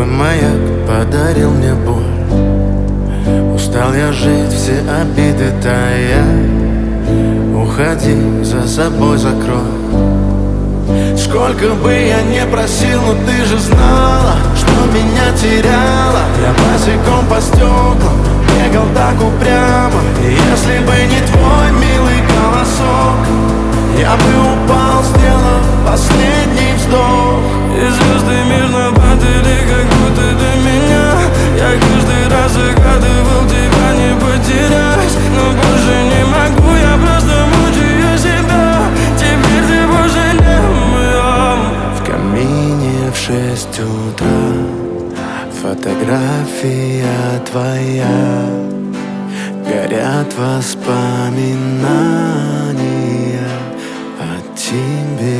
Твой маяк подарил мне боль. Устал я жить, все обиды тая. Уходи, за собой закрой. Сколько бы я не просил, но ты же знала, что меня теряла. Я босиком по стеклам бегал так упрямо. И если бы не твой милый голосок, я бы упал, сделав последний вздох. И звезды мирно падали, как будто до меня. Я каждый раз загадывал тебя не потерять, но больше не могу, я просто мучаю себя. Теперь ты пожалел моем. В камине в 6 утра фотография твоя. Горят воспоминания о тебе.